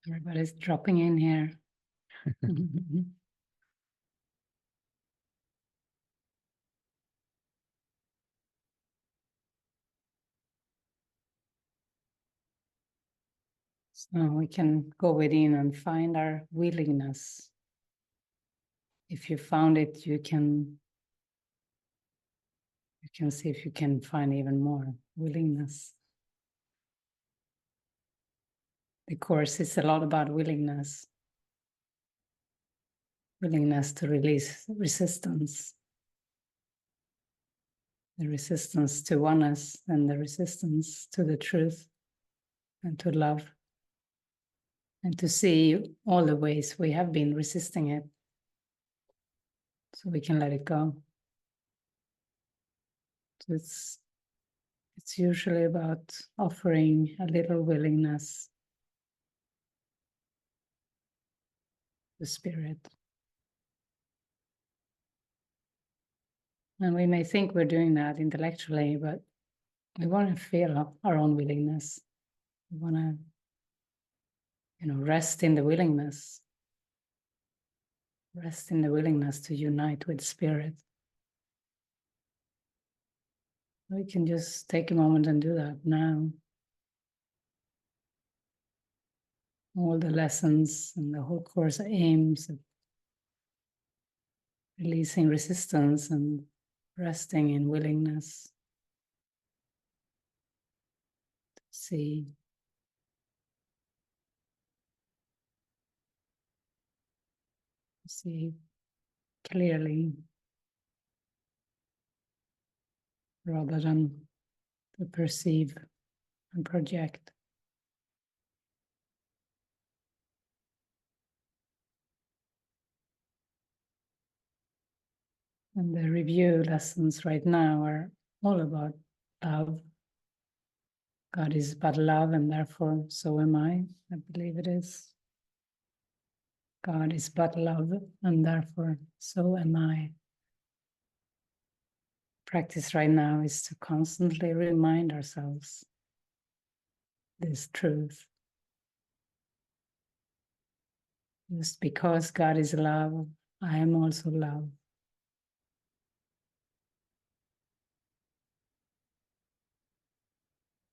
Everybody's dropping in here. So we can go within and find our willingness. If you found it, you can see if you can find even more willingness. The course is a lot about willingness. Willingness to release resistance. The resistance to oneness and the resistance to the truth and to love. And to see all the ways we have been resisting it. So we can let it go. So it's usually about offering a little willingness to Spirit. And we may think we're doing that intellectually, but we want to feel our own willingness. We want to, rest in the willingness. Rest in the willingness to unite with Spirit. We can just take a moment and do that now. All the lessons and the whole course aims at releasing resistance and resting in willingness to see clearly rather than to perceive and project. And the review lessons right now are all about love. God is but love, and therefore so am I believe it is. God is but love, and therefore so am I. Practice right now is to constantly remind ourselves this truth. Just because God is love, I am also love.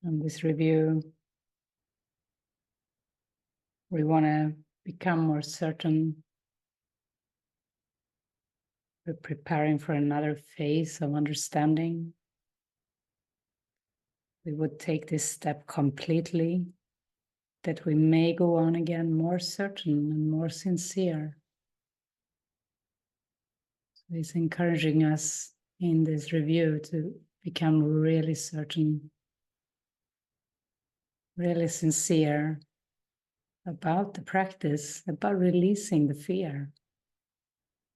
And this review, we want to become more certain. We're preparing for another phase of understanding. We would take this step completely, that we may go on again more certain and more sincere. So it's encouraging us in this review to become really certain, really sincere about the practice, about releasing the fear,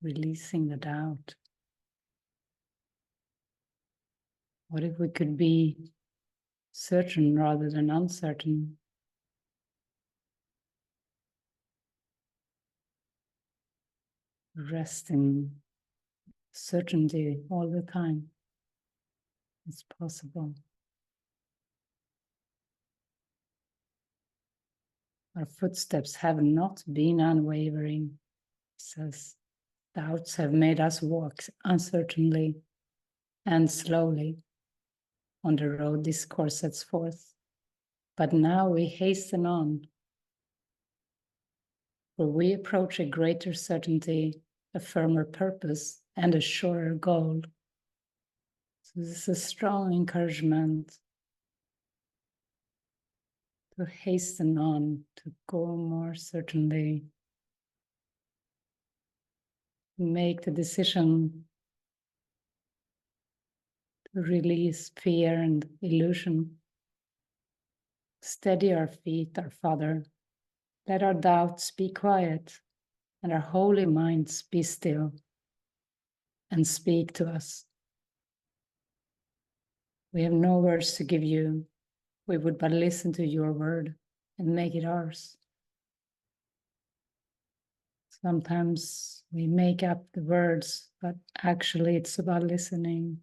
releasing the doubt. What if we could be certain rather than uncertain? Rest in certainty all the time. It's possible. Our footsteps have not been unwavering. It says, doubts have made us walk uncertainly and slowly on the road this course sets forth. But now we hasten on, for we approach a greater certainty, a firmer purpose, and a surer goal. So this is a strong encouragement to hasten on, to go more certainly, make the decision to release fear and illusion. Steady our feet, our Father. Let our doubts be quiet and our holy minds be still and speak to us. We have no words to give you. We would but listen to your word and make it ours. Sometimes we make up the words, but actually it's about listening.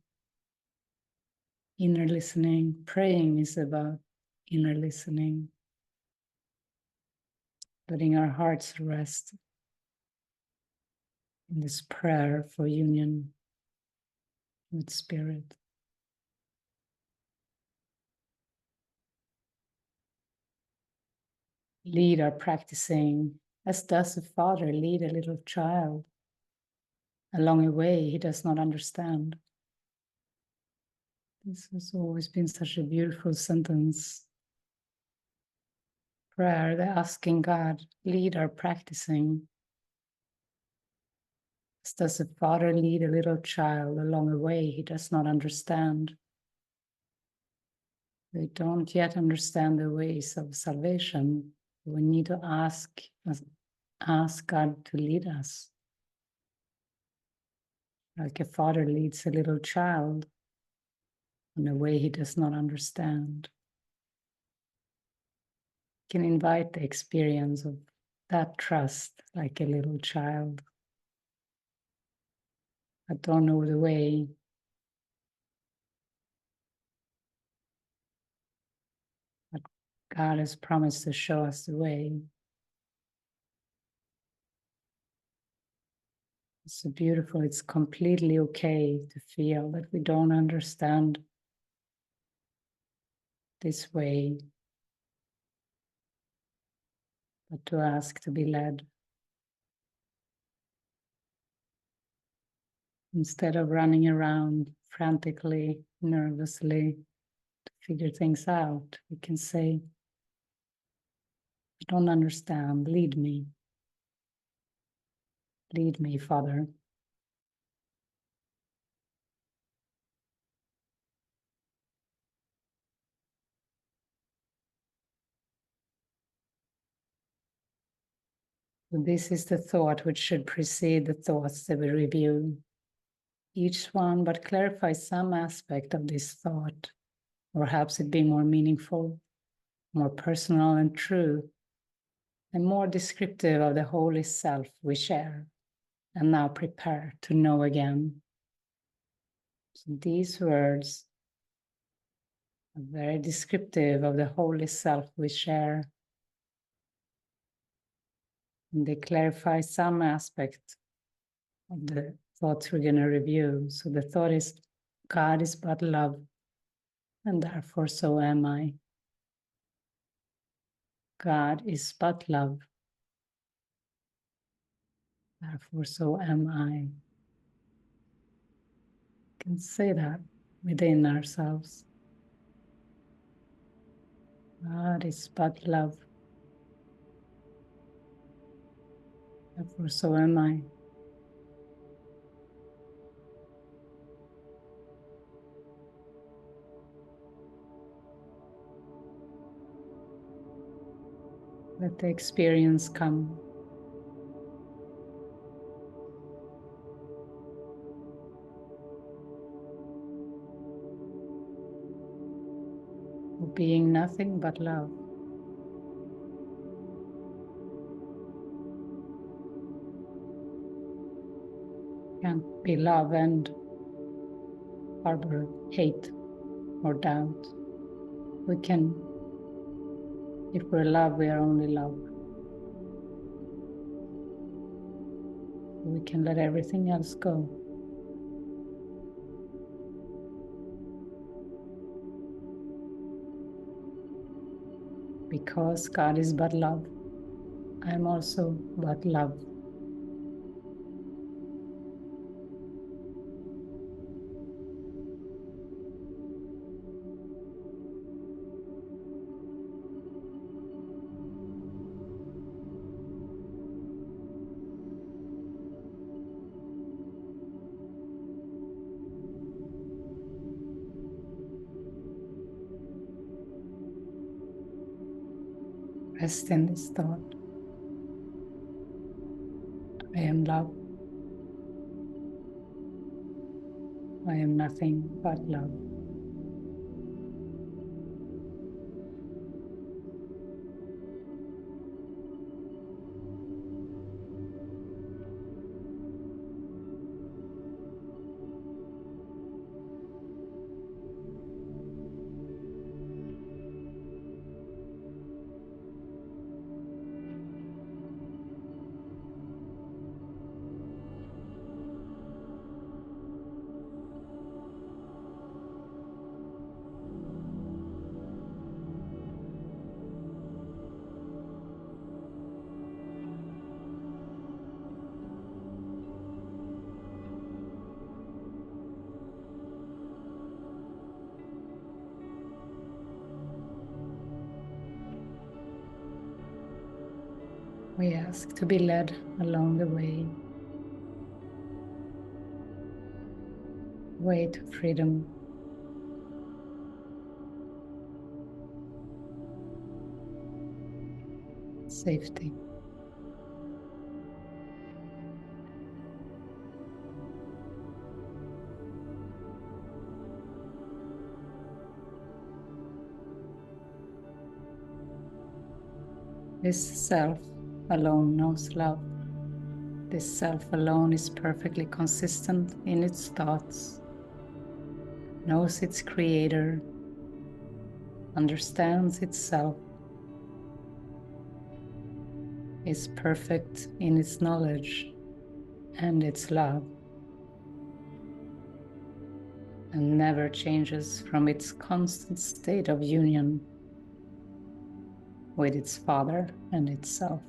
Inner listening. Praying is about inner listening. letting our hearts rest in this prayer for union with Spirit. Lead our practicing as does a father lead a little child along a way he does not understand. This has always been such a beautiful sentence. Prayer, the asking God, lead our practicing as does a father lead a little child along a way he does not understand. We don't yet understand the ways of salvation. We need to ask God to lead us. Like a father leads a little child in a way he does not understand. Can invite the experience of that trust like a little child. I don't know the way. But God has promised to show us the way. It's so beautiful. It's completely okay to feel that we don't understand this way, but to ask to be led. Instead of running around frantically, nervously to figure things out, we can say, I don't understand, lead me. Lead me, Father. So this is the thought which should precede the thoughts that we review. Each one but clarify some aspect of this thought, or perhaps it be more meaningful, more personal and true, and more descriptive of the holy self we share, and now prepare to know again. So these words are very descriptive of the holy self we share, and they clarify some aspect of the thoughts we're going to review. So the thought is, God is but love, and therefore so am I. God is but love, therefore so am I. We can say that within ourselves. God is but love, therefore so am I. Let the experience come. Of being nothing but love. Can't be love and harbor hate or doubt. We can, if we're love, we are only love. We can let everything else go. Because God is but love, I am also but love. Rest in this thought. I am love. I am nothing but love. We ask to be led along the way to freedom, safety. This self alone knows love. This self alone is perfectly consistent in its thoughts, knows its creator, understands itself, is perfect in its knowledge and its love, and never changes from its constant state of union with its Father and itself.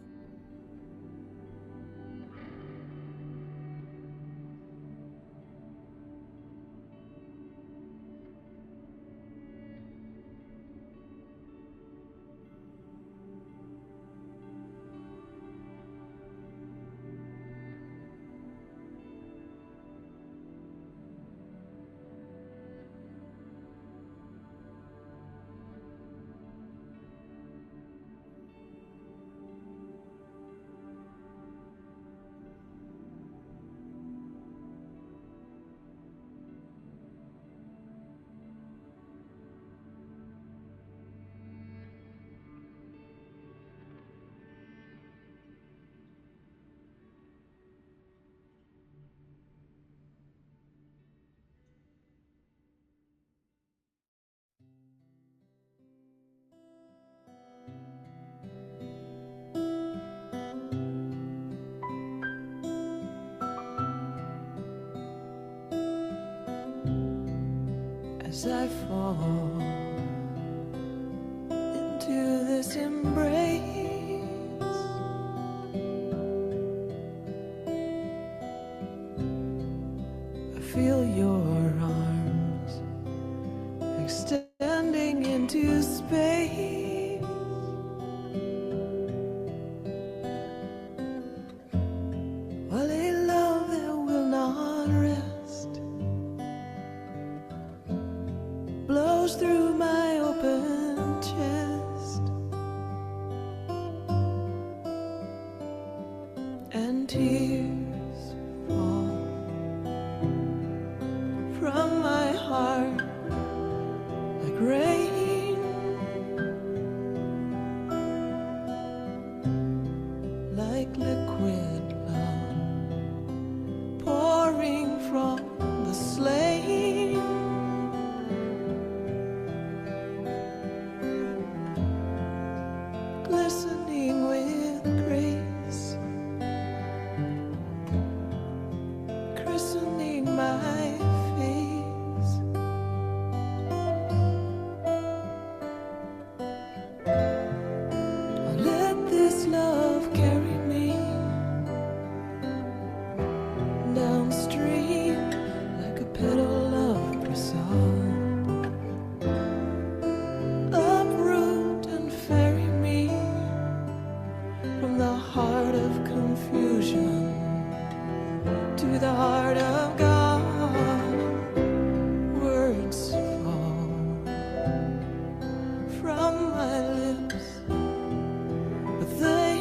As I fall into this embrace, I feel your arms extending into space. While a love that will not rest blows through my open chest, and tears fall from my heart like rain, like liquid love pouring from the slain. Glistening with grace, christening my face. Let this love carry me downstream like a petal of prasad. Uproot and ferry me from the heart of confusion to the heart of God. Words fall from my lips, but they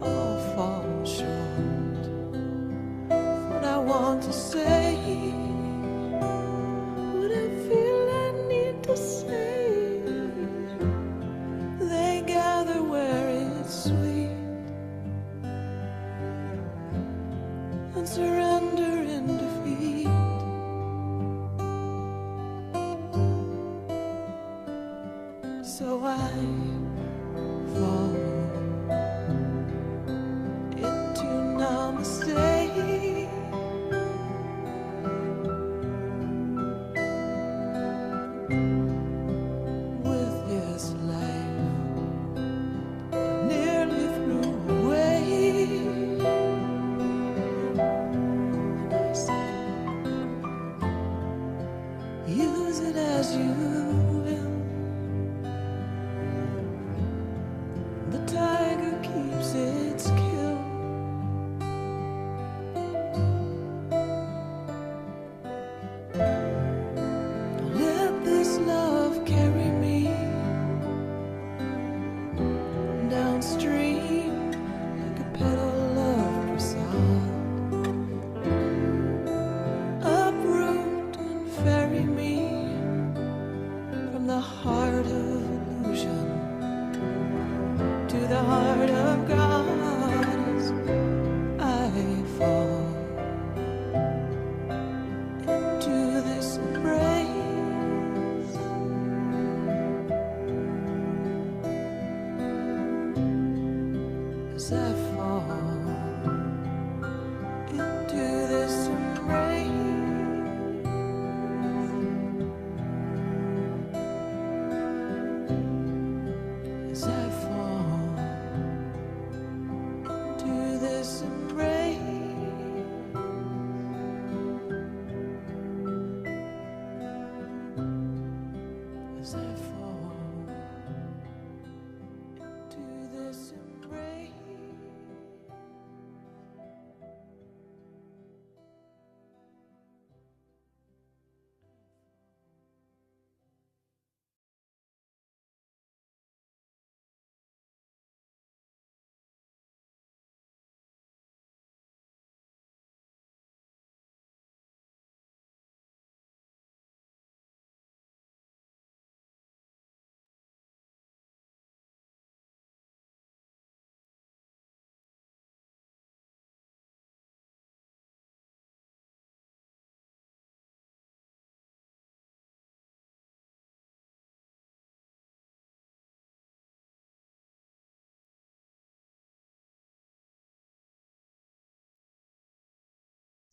all fall short of what I want to say, what I feel I need to say. They gather where it's sweet and surrender in defeat. So I fall into namaste. With this life nearly threw away, and I say, use it as you will.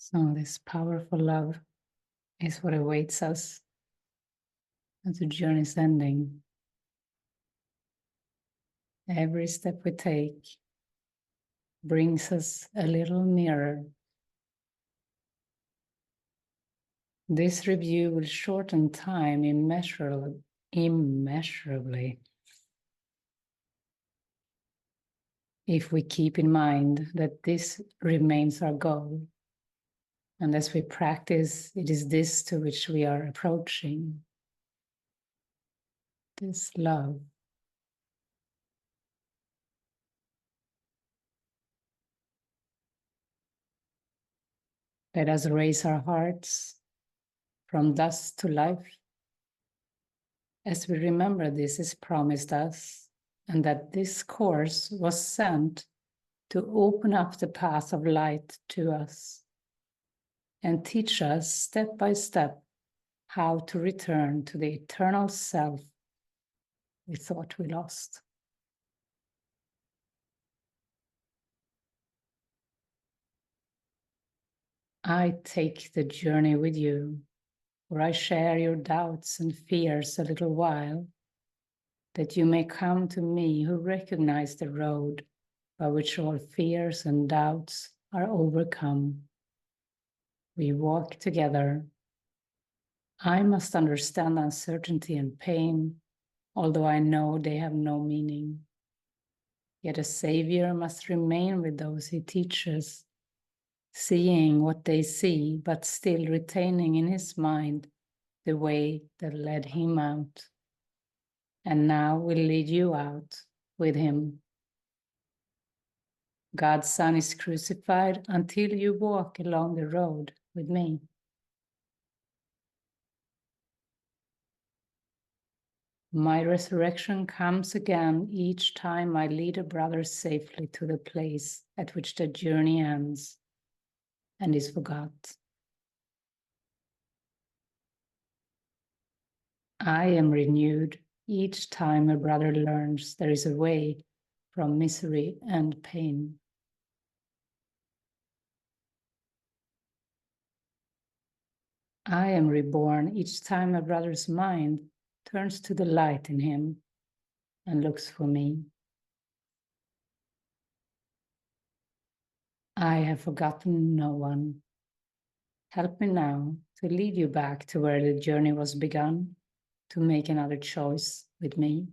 So this powerful love is what awaits us as the journey is ending. Every step we take brings us a little nearer. This review will shorten time immeasurably if we keep in mind that this remains our goal. And as we practice, it is this to which we are approaching. This love. Let us raise our hearts from dust to life as we remember this is promised us, and that this course was sent to open up the path of light to us and teach us step by step how to return to the eternal self we thought we lost. I take the journey with you, where I share your doubts and fears a little while, that you may come to me who recognize the road by which all fears and doubts are overcome. We walk together. I must understand uncertainty and pain, although I know they have no meaning. Yet a savior must remain with those he teaches, seeing what they see, but still retaining in his mind the way that led him out, and now will lead you out with him. God's Son is crucified until you walk along the road with me. My resurrection comes again each time I lead a brother safely to the place at which the journey ends and is forgot. I am renewed each time a brother learns there is a way from misery and pain. I am reborn each time a brother's mind turns to the light in him and looks for me. I have forgotten no one. Help me now to lead you back to where the journey was begun, to make another choice with me.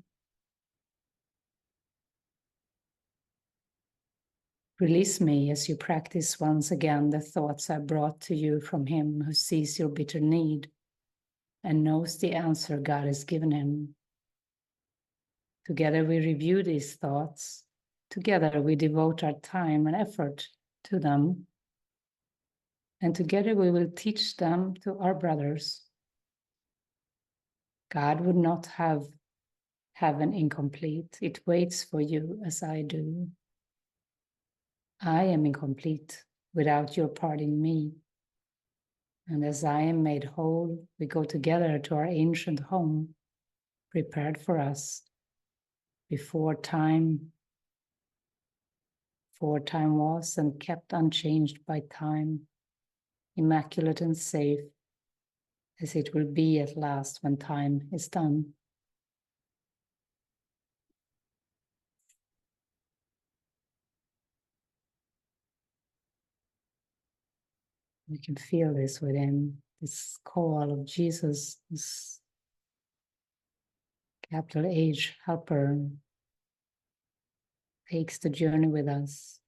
Release me as you practice once again the thoughts I brought to you from him who sees your bitter need and knows the answer God has given him. Together we review these thoughts. Together we devote our time and effort to them. And together we will teach them to our brothers. God would not have heaven incomplete. It waits for you as I do. I am incomplete without your part in me. And as I am made whole, we go together to our ancient home, prepared for us before time was and kept unchanged by time, immaculate and safe, as it will be at last when time is done. We can feel this within, this call of Jesus, this capital H helper, takes the journey with us.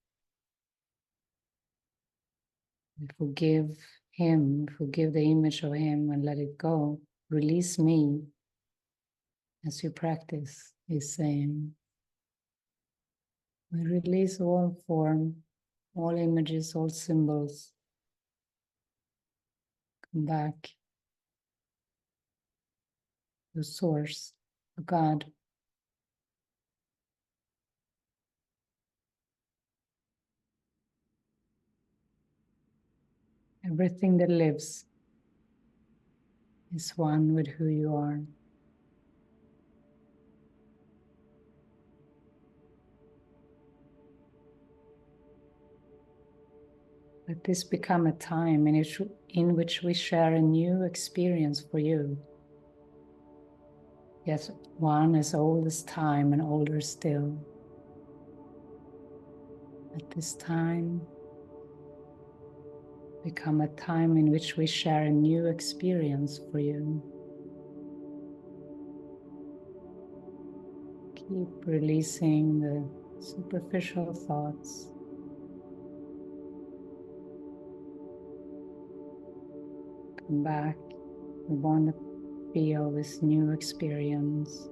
We forgive him, forgive the image of him and let it go. Release me as you practice, he's saying. We release all form, all images, all symbols. Come back to source, to God. Everything that lives is one with who you are. Let this become a time in which we share a new experience for you. Yes, one as old as time and older still. Let this time become a time in which we share a new experience for you. Keep releasing the superficial thoughts. Come back. We want to feel this new experience.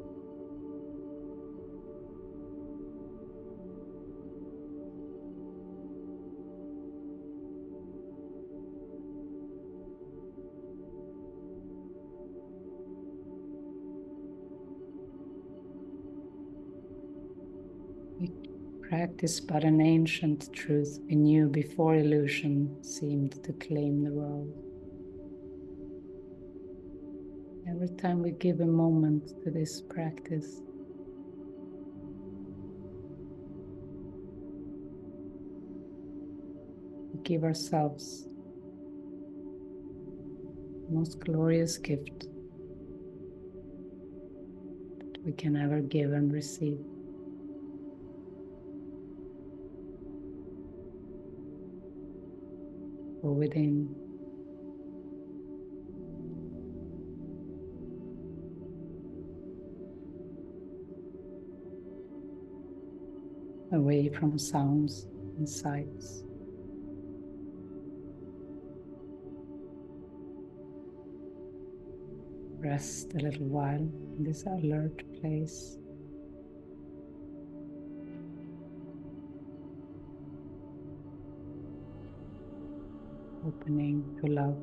We practice but an ancient truth we knew before illusion seemed to claim the world. Every time we give a moment to this practice, we give ourselves the most glorious gift that we can ever give and receive. Go within. Away from sounds and sights. Rest a little while in this alert place. Opening to love.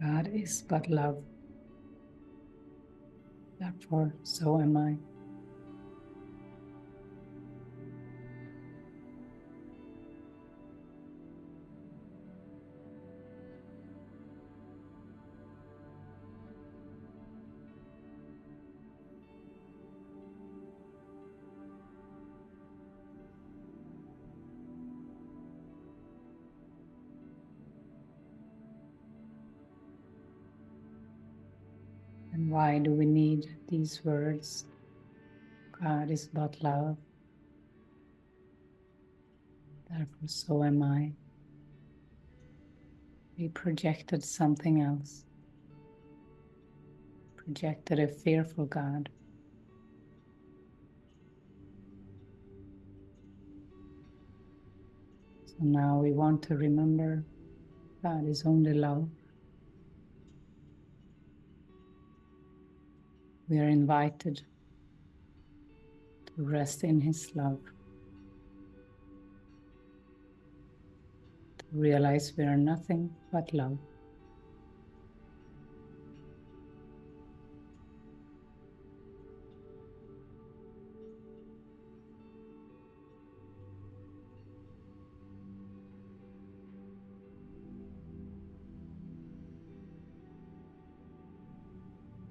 God is but love. Therefore, so am I. And why do we need these words? God is but love. Therefore, so am I. We projected something else. Projected a fearful God. So now we want to remember God is only love. We are invited to rest in His love. To realize we are nothing but love.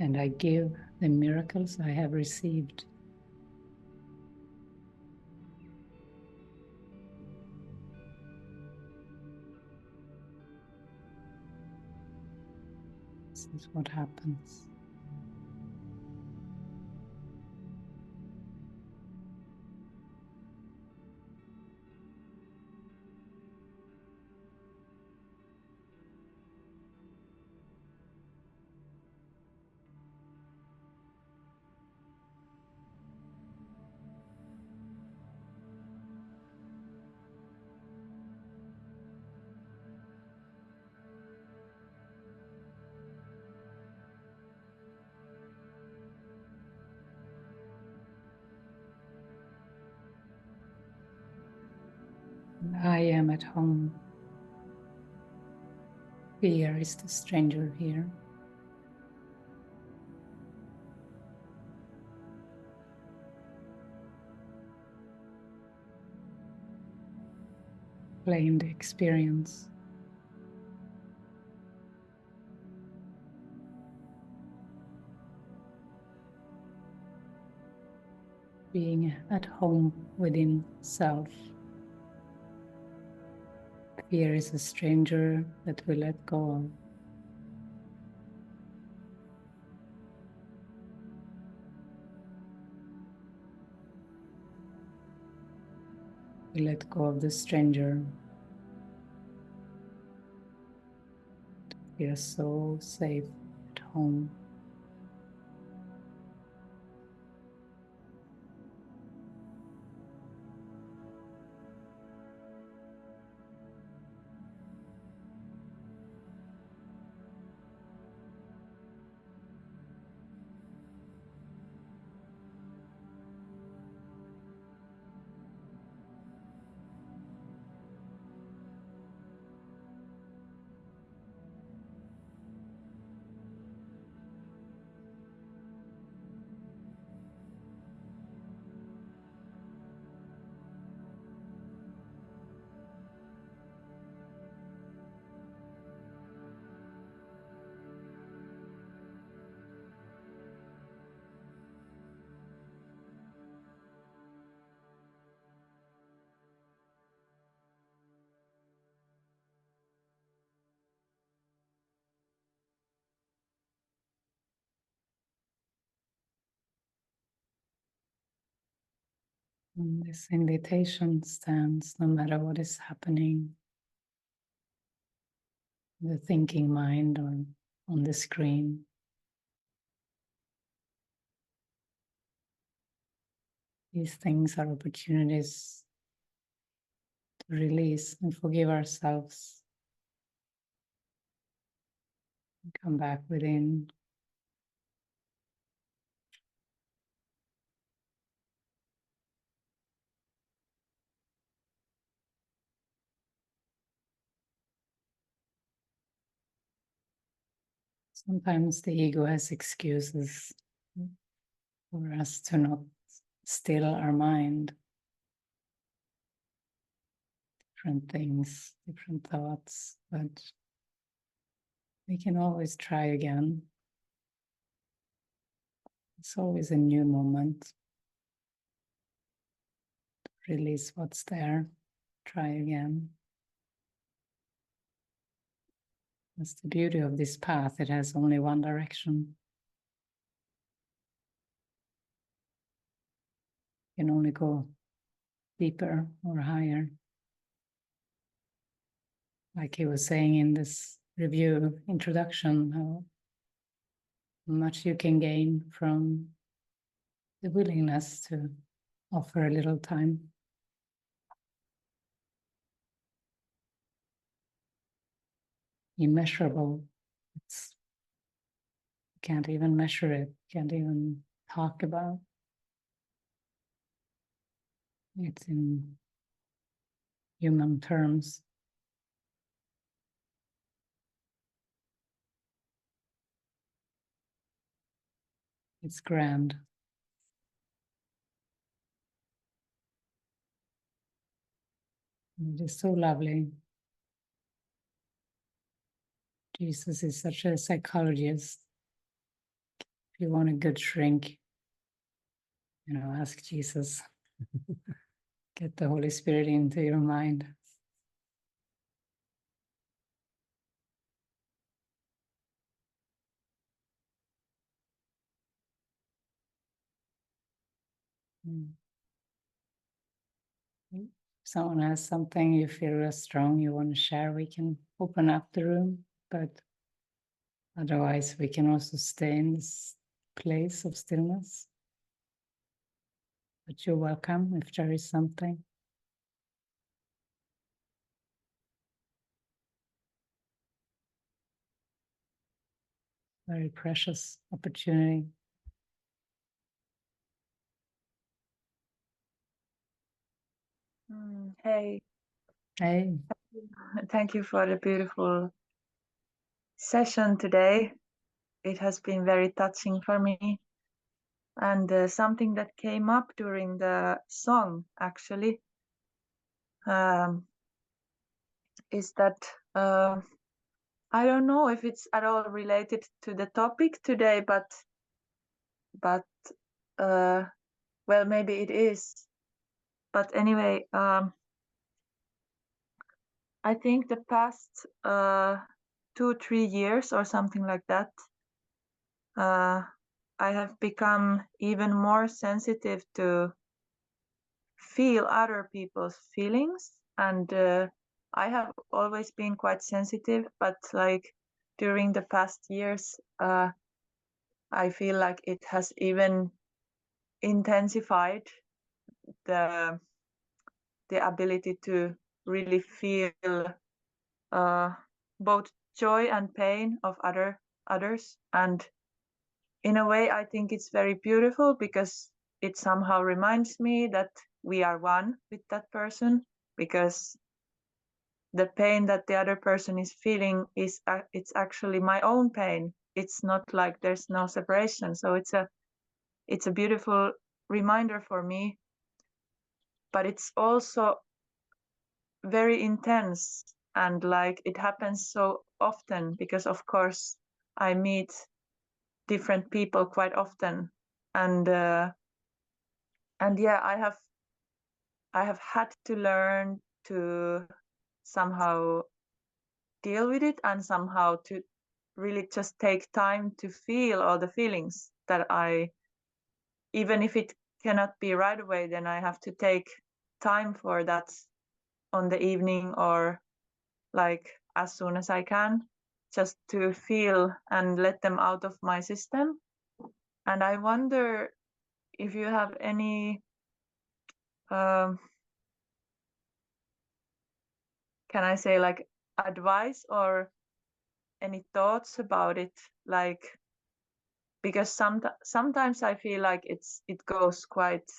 And I give the miracles I have received. This is what happens. I am at home. Fear is the stranger here. Claim the experience. Being at home within self. Fear is a stranger that we let go of. We let go of the stranger. We are so safe at home. And this invitation stands no matter what is happening, the thinking mind or on the screen. These things are opportunities to release and forgive ourselves. Come back within. Sometimes the ego has excuses for us to not still our mind. Different things, different thoughts, but we can always try again. It's always a new moment. Release what's there, try again. That's the beauty of this path. It has only one direction. You can only go deeper or higher. Like he was saying in this review introduction, how much you can gain from the willingness to offer a little time. Immeasurable. You can't even measure it, can't even talk about. It's in human terms. It's grand. It is so lovely. Jesus is such a psychologist. If you want a good shrink, ask Jesus. Get the Holy Spirit into your mind. If someone has something you feel real strong you want to share, we can open up the room, but otherwise we can also stay in this place of stillness. But you're welcome if there is something. Very precious opportunity. Hey, Hey. thank you for the beautiful session today. It has been very touching for me. And something that came up during the song, actually, is that I don't know if it's at all related to the topic today, but well, maybe it is. But anyway, I think the past 2-3 years or something like that, I have become even more sensitive to feel other people's feelings. And I have always been quite sensitive, but like during the past years, I feel like it has even intensified the ability to really feel both joy and pain of others. And in a way, I think it's very beautiful because it somehow reminds me that we are one with that person, because the pain that the other person is feeling is it's actually my own pain. It's not like there's no separation. So it's a beautiful reminder for me, but it's also very intense, and like it happens so often because of course I meet different people quite often, and yeah, I have had to learn to somehow deal with it and somehow to really just take time to feel all the feelings that even if it cannot be right away, then I have to take time for that on the evening or like as soon as I can, just to feel and let them out of my system. And I wonder if you have any can I say like advice or any thoughts about it, like because sometimes I feel like it goes quite,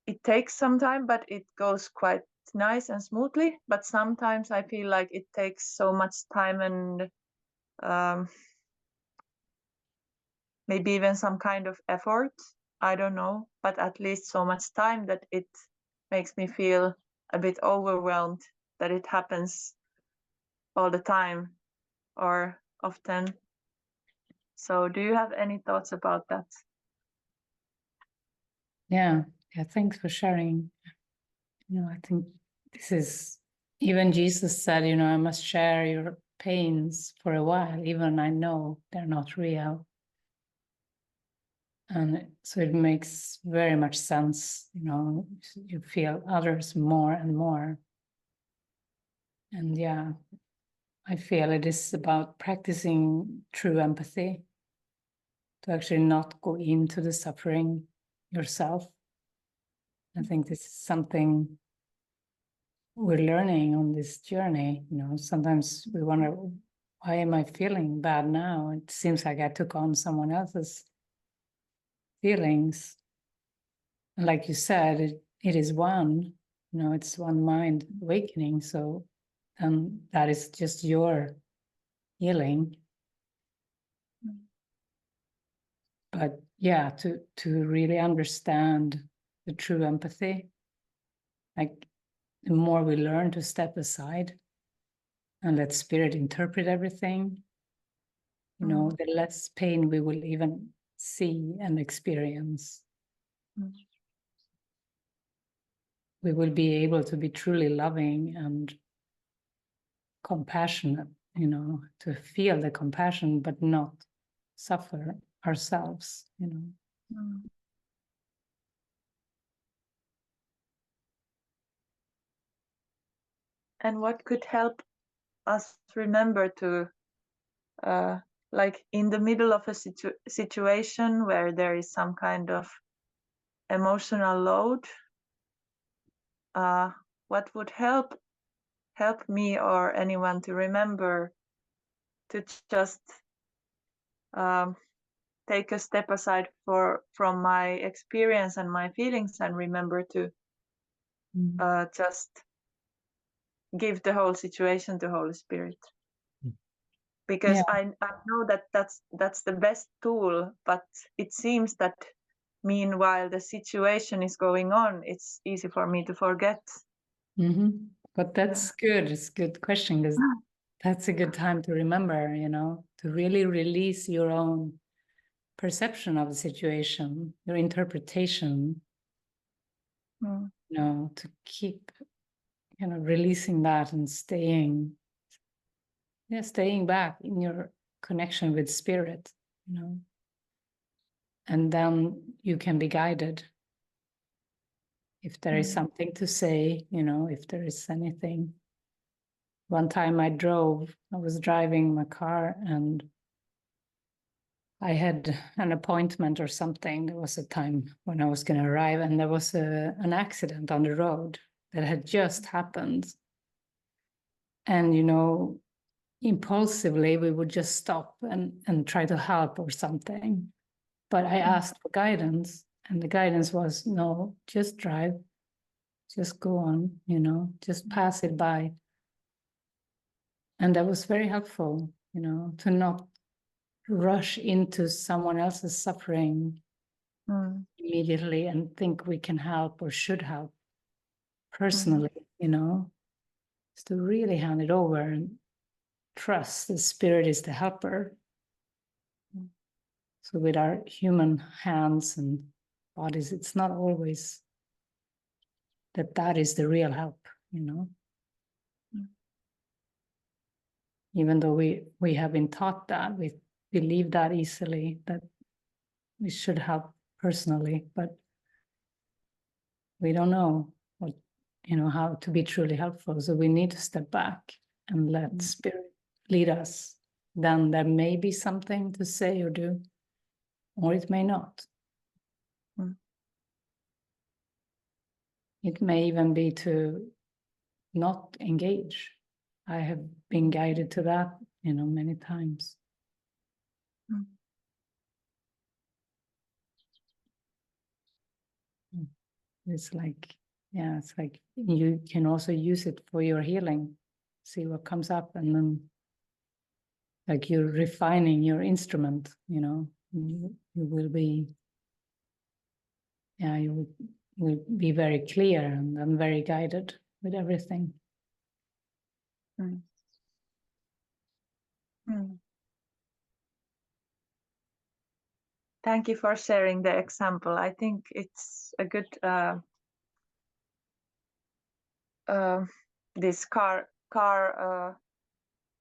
it takes some time, but it goes quite nice and smoothly. But sometimes I feel like it takes so much time and maybe even some kind of effort. I don't know, but at least so much time that it makes me feel a bit overwhelmed that it happens all the time or often. So do you have any thoughts about that? Yeah, thanks for sharing. I think this is, even Jesus said, I must share your pains for a while, even I know they're not real. And so it makes very much sense, you feel others more and more. And yeah, I feel it is about practicing true empathy, to actually not go into the suffering yourself. I think this is something we're learning on this journey. Sometimes we wonder, why am I feeling bad now? It seems like I took on someone else's feelings. And like you said, it is one, it's one mind awakening. So that is just your healing. But yeah, to really understand the true empathy, like the more we learn to step aside and let spirit interpret everything, you know, the less pain we will even see and experience. We will be able to be truly loving and compassionate, you know, to feel the compassion, but not suffer ourselves, you know. And what could help us remember to, like in the middle of a situation where there is some kind of emotional load, what would help me or anyone to remember to just take a step aside from my experience and my feelings and remember to just give the whole situation to Holy Spirit. Because I know that that's the best tool, but it seems that meanwhile the situation is going on, it's easy for me to forget. But that's good. It's a good question, because that's a good time to remember, you know, to really release your own perception of the situation, your interpretation, you know, to keep, you know, releasing that and staying back in your connection with spirit, you know, and then you can be guided. If there is something to say, you know, if there is anything. One time I was driving my car and I had an appointment or something. There was a time when I was going to arrive and there was an accident on the road that had just happened. And, you know, impulsively, we would just stop and try to help or something. But I asked for guidance, and the guidance was, no, just drive, just go on, you know, just pass it by. And that was very helpful, you know, to not rush into someone else's suffering immediately and think we can help or should help personally, you know, is to really hand it over and trust the spirit is the helper. So with our human hands and bodies, it's not always that is the real help, you know. Even though we have been taught that, we believe that easily, that we should help personally, but we don't know what, you know, how to be truly helpful. So we need to step back and let spirit lead us. Then there may be something to say or do, or it may not. It may even be to not engage. I have been guided to that, you know, many times. It's like, yeah, it's like you can also use it for your healing. See what comes up, and then like you're refining your instrument, you know, you will be, yeah, you will be very clear and very guided with everything. Thank you for sharing the example. I think it's a good this car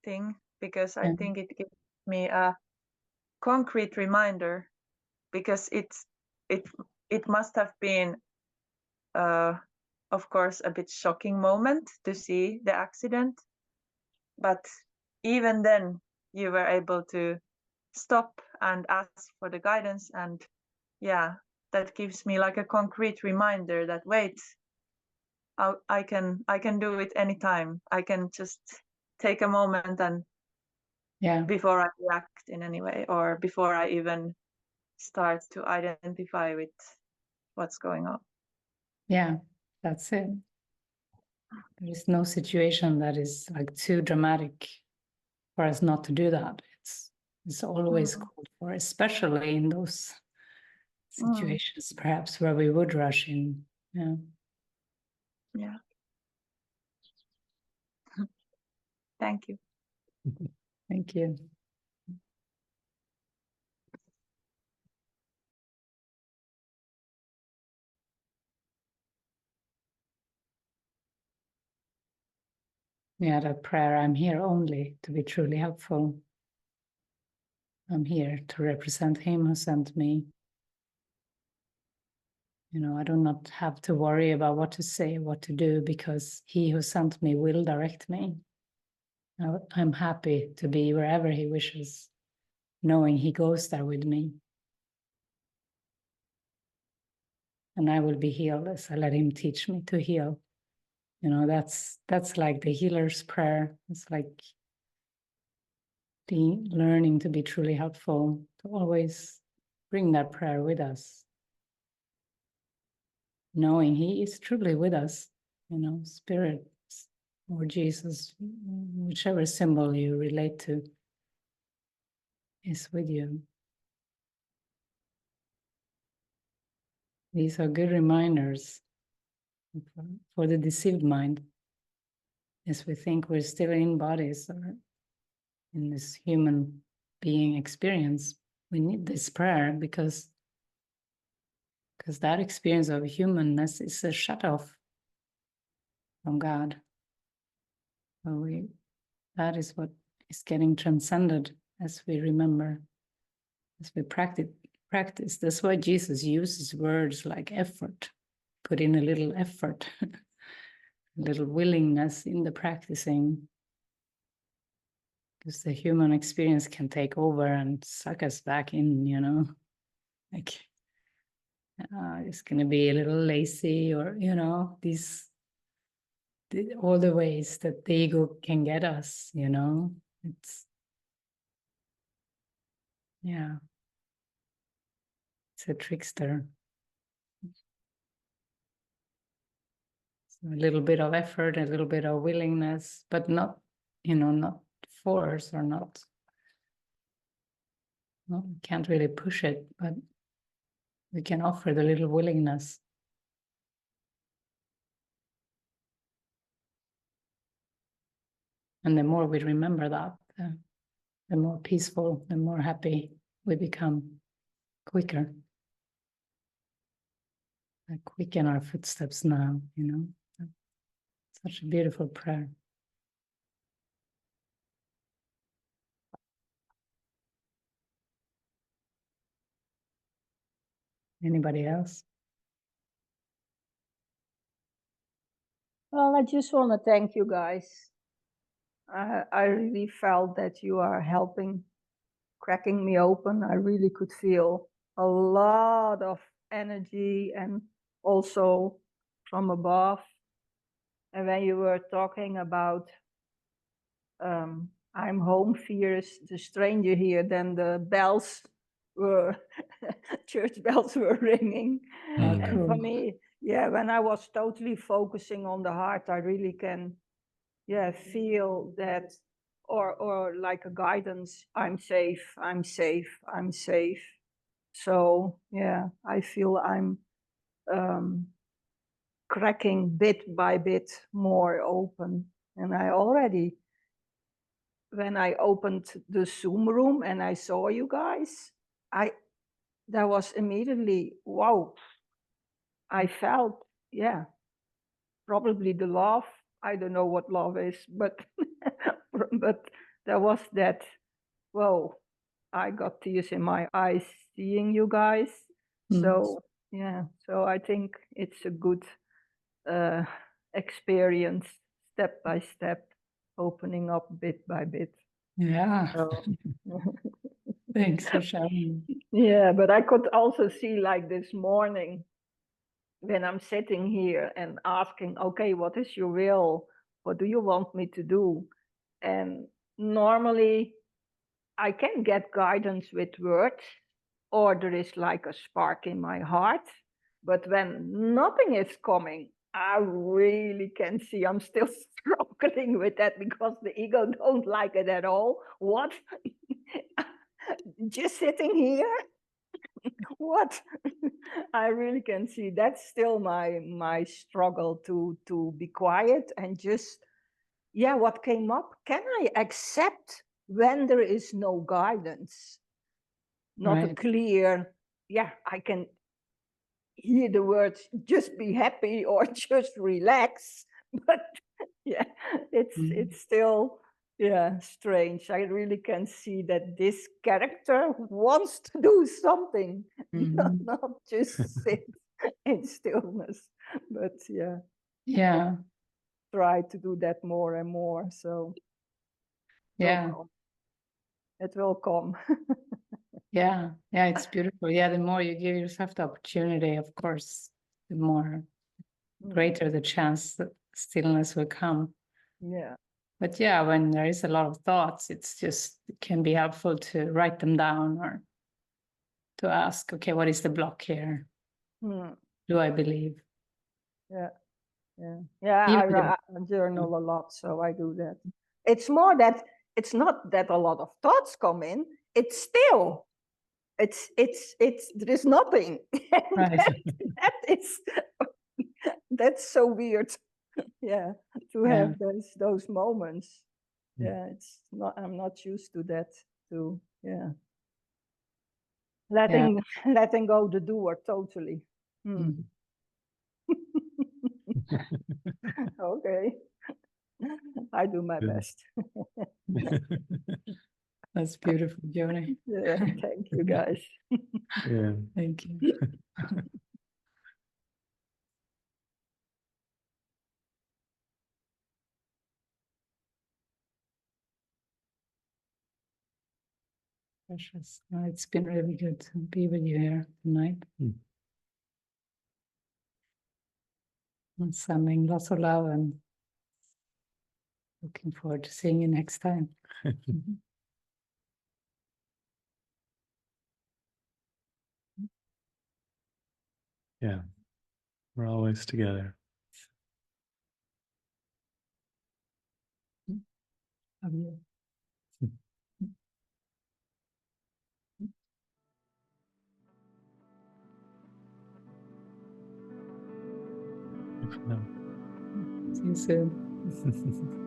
thing, because I think it gives me a concrete reminder, because it must have been of course a bit shocking moment to see the accident, but even then you were able to stop and ask for the guidance, and yeah, that gives me like a concrete reminder that wait, I can do it anytime. I can just take a moment and before I react in any way, or before I even start to identify with what's going on. Yeah, that's it. There is no situation that is like too dramatic for us not to do that. It's always called for, especially in those situations, perhaps where we would rush in. Yeah. Thank you. Thank you. Yeah, that prayer, I'm here only to be truly helpful. I'm here to represent him who sent me. You know, I do not have to worry about what to say, what to do, because he who sent me will direct me. I'm happy to be wherever he wishes, knowing he goes there with me. And I will be healed as I let him teach me to heal. You know, that's like the healer's prayer. It's like the learning to be truly helpful, to always bring that prayer with us, knowing he is truly with us, you know, spirit or Jesus, whichever symbol you relate to, is with you. These are good reminders for the deceived mind, as we think we're still in bodies or in this human being experience. We need this prayer because that experience of humanness is a shut off from God. So that is what is getting transcended as we remember, as we practice. That's why Jesus uses words like effort. Put in a little effort, a little willingness in the practicing, because the human experience can take over and suck us back in, you know, like it's going to be a little lazy, or, you know, all the ways that the ego can get us, you know. It's, yeah, it's a trickster. So a little bit of effort, a little bit of willingness, but not, you know, not force, or not, no, we can't really push it, but we can offer the little willingness. And the more we remember that, the more peaceful, the more happy we become, quicker. Like quicken our footsteps now, you know. Such a beautiful prayer. Anybody else? Well, I just want to thank you guys. I really felt that you are helping, cracking me open. I really could feel a lot of energy, and also from above. And when you were talking about I'm home fears, the stranger here, then the bells were, church bells were ringing. Oh, And for cool. me, yeah, when I was totally focusing on the heart, I really can, yeah, feel that, or like a guidance, I'm safe, I'm safe, I'm safe. So yeah, I feel I'm cracking bit by bit more open. And I already, when I opened the Zoom room and I saw you guys, that was immediately, wow, I felt, yeah, probably the love. I don't know what love is, but but there was that, whoa, I got tears in my eyes seeing you guys. So yeah, so I think it's a good experience, step by step, opening up bit by bit. Yeah. So, Thanks for sharing. yeah, but I could also see, like this morning, when I'm sitting here and asking, okay, what is your will? What do you want me to do? And normally I can get guidance with words, or there is like a spark in my heart. But when nothing is coming, I really can see I'm still struggling with that, because the ego don't like it at all. What? Just sitting here? What? I really can see that's still my struggle to be quiet and just, yeah, what came up, can I accept when there is no guidance, not a Right. clear, yeah, I can hear the words just be happy or just relax, but Yeah, it's still strange. I really can see that this character wants to do something, not just sit in stillness. But Yeah. try to do that more and more. So Yeah. it will come. Yeah. Yeah. It's beautiful. Yeah. The more you give yourself the opportunity, of course, the more greater the chance that stillness will come. Yeah. But yeah, when there is a lot of thoughts, it can be helpful to write them down or to ask, okay, what is the block here? Do I believe? Yeah. I journal a lot, so I do that. It's more that it's not that a lot of thoughts come in. It's still, there is nothing. Right. That's so weird. Yeah, to Yeah. have those moments. Yeah, it's not. I'm not used to that. To letting go the doer totally. Okay. I do my best. That's beautiful, Joni. Yeah, thank you guys. Yeah. Thank you. Precious. It's been really good to be with you here tonight. And sending lots of love and looking forward to seeing you next time. Yeah, we're always together. Love you. See you soon.